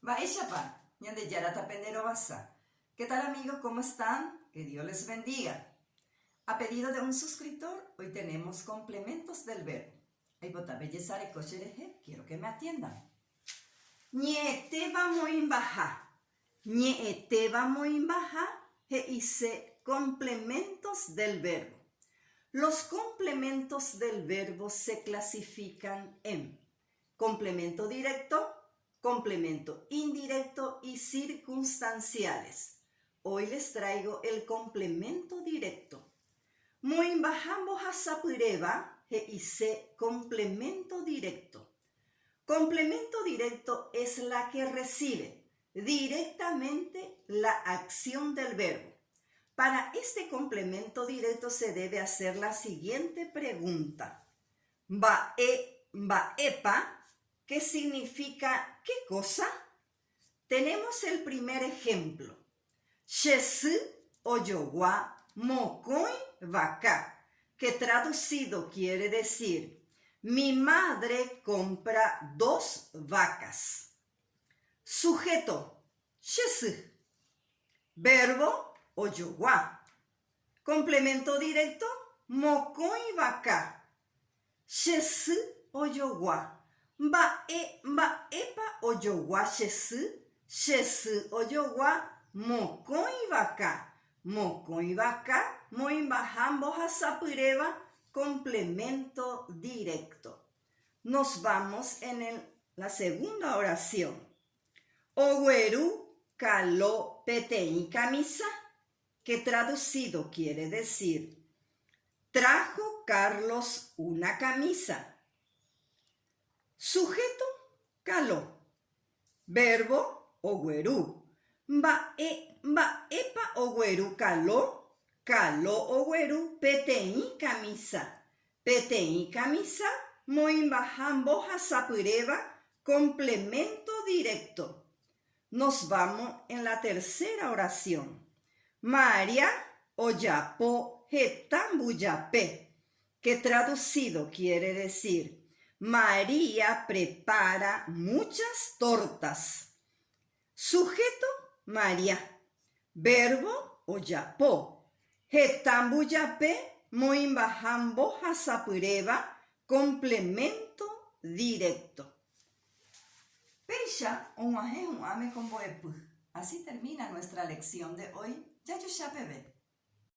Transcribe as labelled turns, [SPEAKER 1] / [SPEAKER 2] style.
[SPEAKER 1] Baishapa, ñande yarata pendero basa. ¿Qué tal amigos? ¿Cómo están? Que Dios les bendiga. A pedido de un suscriptor, hoy tenemos complementos del verbo. Ay, bota belleza de coche de G, quiero que me atiendan. Ñete vamos en baja. Ñete vamos en baja. He hice complementos del verbo. Los complementos del verbo se clasifican en complemento directo, complemento indirecto y circunstanciales. Hoy les traigo el complemento directo. Muy bajamos a sapureva e hice complemento directo. Complemento directo es la que recibe directamente la acción del verbo. Para este complemento directo se debe hacer la siguiente pregunta. Baepa, ¿qué significa qué cosa? Tenemos el primer ejemplo. Shesu oyowa mokoi vaca, que traducido quiere decir, mi madre compra 2 vacas. Sujeto, shesu. Verbo, oyowa. Complemento directo, mokoi vaca. Shesu oyowa. Baepa oyowa shesu. Shesu oyowa mokoi vaca. Mokoi vaca, moimbajambo hasapureva, complemento directo. Nos vamos en la segunda oración. Oweru caló petei camisa, que traducido quiere decir, trajo Carlos una camisa. Sujeto, caló. Verbo, oweru. Baepa oweru caló. Caló oweru petei camisa. Petei camisa, moimbajambo hasapureva, complemento directo. Nos vamos en la tercera oración. María oyapo hetambuyape, que traducido quiere decir, María prepara muchas tortas. Sujeto, María. Verbo, oyapo. Hetambuyape, moimbajambo hasapureva, complemento directo. Peisha un ame con boepu. Así termina nuestra lección de hoy. Ya yo ya bebé.